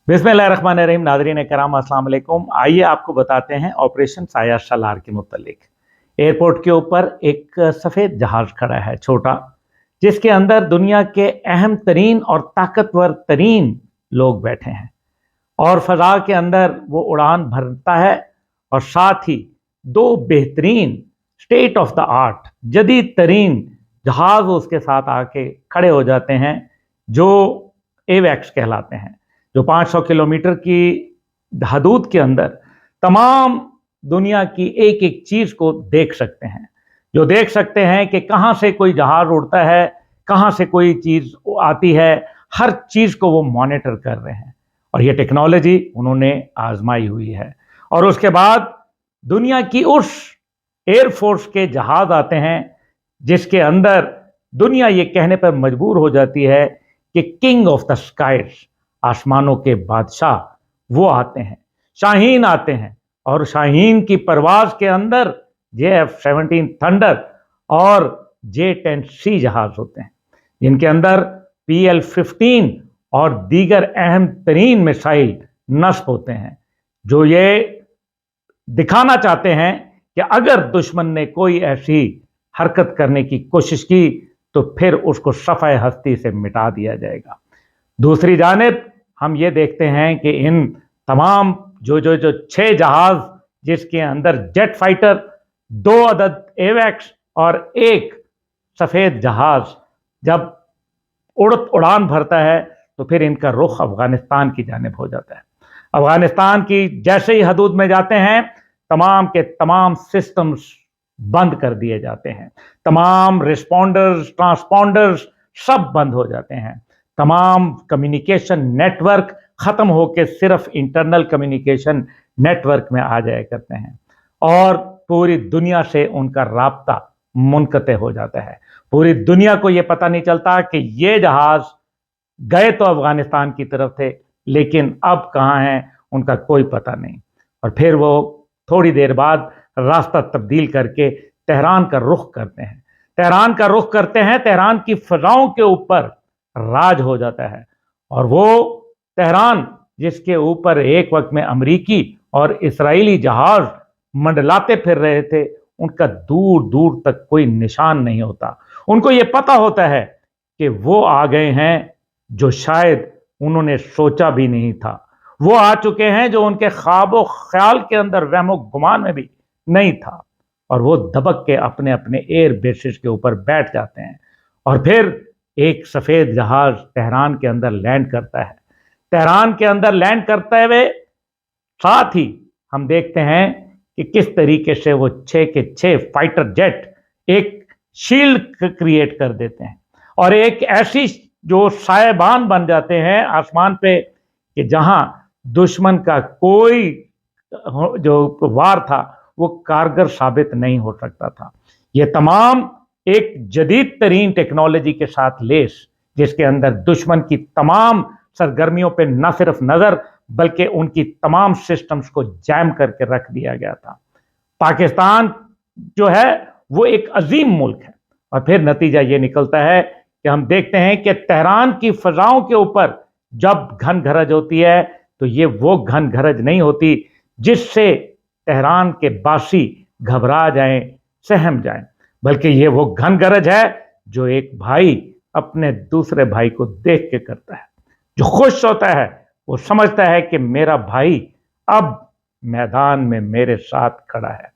बिस्मिल्लाहिर्रहमानिर्रहीम। नाज़रीन कराम अस्सलाम वालेकुम। आइए आपको बताते हैं ऑपरेशन साया सालार के मुतालिक। एयरपोर्ट के ऊपर एक सफ़ेद जहाज़ खड़ा है छोटा, जिसके अंदर दुनिया के अहम तरीन और ताकतवर तरीन लोग बैठे हैं और फ़ज़ा के अंदर वो उड़ान भरता है और साथ ही दो बेहतरीन स्टेट ऑफ द आर्ट जदीद तरीन जहाज़ उसके साथ आके खड़े हो जाते हैं जो एवैक्स कहलाते हैं, जो 500 किलोमीटर की हदूद के अंदर तमाम दुनिया की एक एक चीज़ को देख सकते हैं, जो देख सकते हैं कि कहाँ से कोई जहाज़ उड़ता है, कहाँ से कोई चीज़ आती है, हर चीज़ को वो मॉनिटर कर रहे हैं। और ये टेक्नोलॉजी उन्होंने आजमाई हुई है। और उसके बाद दुनिया की उस एयरफोर्स के जहाज़ आते हैं जिसके अंदर दुनिया ये कहने पर मजबूर हो जाती है कि किंग ऑफ द स्काइज, आसमानों के बादशाह वो आते हैं, शाहीन आते हैं। और शाहीन की परवाज के अंदर JF-17 थंडर और J-10C जहाज होते हैं, जिनके अंदर PL-15 और दीगर अहम तरीन मिसाइल नस्ब होते हैं, जो ये दिखाना चाहते हैं कि अगर दुश्मन ने कोई ऐसी हरकत करने की कोशिश की तो फिर उसको सफ़ाए हस्ती से मिटा दिया जाएगा। दूसरी जानिब हम ये देखते हैं कि इन तमाम जो 6 जहाज, जिसके अंदर जेट फाइटर, 2 अदद एवैक्स और एक सफ़ेद जहाज जब उड़ान भरता है तो फिर इनका रुख अफगानिस्तान की जानिब हो जाता है। अफगानिस्तान की जैसे ही हदूद में जाते हैं तमाम के तमाम सिस्टम्स बंद कर दिए जाते हैं, तमाम रिस्पॉन्डर्स, ट्रांसपॉन्डर्स सब बंद हो जाते हैं, तमाम कम्युनिकेशन नेटवर्क ख़त्म होकर सिर्फ इंटरनल कम्युनिकेशन नेटवर्क में आ जाया करते हैं और पूरी दुनिया से उनका राब्ता मुनक़ते हो जाता है। पूरी दुनिया को ये पता नहीं चलता कि ये जहाज़ गए तो अफ़गानिस्तान की तरफ थे, लेकिन अब कहाँ हैं उनका कोई पता नहीं। और फिर वो थोड़ी देर बाद रास्ता तब्दील करके तेहरान का रुख करते हैं। तेहरान का रुख करते हैं, तेहरान की फ़ज़ाओं के ऊपर राज हो जाता है। और वो तेहरान जिसके ऊपर एक वक्त में अमरीकी और इसराइली जहाज़ मंडलाते फिर रहे थे, उनका दूर दूर तक कोई निशान नहीं होता। उनको ये पता होता है कि वो आ गए हैं जो शायद उन्होंने सोचा भी नहीं था। वो आ चुके हैं जो उनके ख्वाब ख्याल के अंदर, वहमो गुमान में भी नहीं था। और वो दबक के अपने अपने एयर बेसिस के ऊपर बैठ जाते हैं और फिर एक सफ़ेद जहाज़ तेहरान के अंदर लैंड करता है। तेहरान के अंदर लैंड करते हुए साथ ही हम देखते हैं कि किस तरीके से वो 6 के 6 फाइटर जेट एक शील्ड क्रिएट कर देते हैं और एक ऐसी जो सायबान बन जाते हैं आसमान पे कि जहां दुश्मन का कोई जो वार था वो कारगर साबित नहीं हो सकता था। ये तमाम एक जदीद तरीन टेक्नोलॉजी के साथ लेस, जिसके अंदर दुश्मन की तमाम सरगर्मियों पे न सिर्फ नज़र बल्कि उनकी तमाम सिस्टम्स को जैम करके रख दिया गया था। पाकिस्तान जो है वो एक अजीम मुल्क है और फिर नतीजा ये निकलता है कि हम देखते हैं कि तेहरान की फ़ज़ाओं के ऊपर जब घन घरज होती है तो ये वो घन घरज नहीं होती जिससे तेहरान के बासी घबरा जाएं, सहम जाएं, बल्कि ये वो घन गरज है जो एक भाई अपने दूसरे भाई को देख के करता है, जो खुश होता है, वो समझता है कि मेरा भाई अब मैदान में मेरे साथ खड़ा है।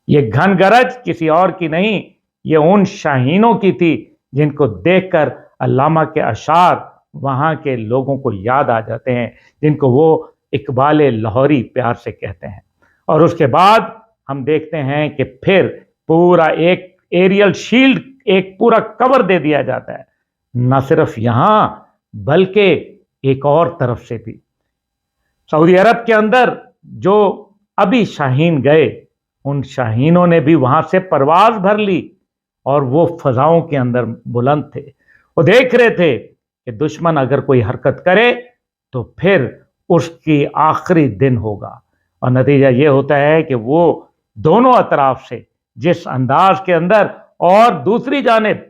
ये घन गरज किसी और की नहीं, ये उन शाहीनों की थी जिनको देखकर अल्लामा के अशार वहाँ के लोगों को याद आ जाते हैं, जिनको वो इकबाल लाहौरी प्यार से कहते हैं। और उसके बाद हम देखते हैं कि फिर पूरा एक एरियल शील्ड, एक पूरा कवर दे दिया जाता है, न सिर्फ यहाँ बल्कि एक और तरफ से भी। सऊदी अरब के अंदर जो अभी शाहीन गए, उन शाहीनों ने भी वहाँ से परवाज भर ली और वो फ़ज़ाओं के अंदर बुलंद थे। वो देख रहे थे कि दुश्मन अगर कोई हरकत करे तो फिर उसकी आखिरी दिन होगा। और नतीजा ये होता है कि वो दोनों अतराफ से जिस अंदाज के अंदर और दूसरी जानिब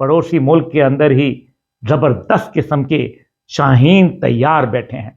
पड़ोसी मुल्क के अंदर ही ज़बरदस्त किस्म के शाहीन तैयार बैठे हैं,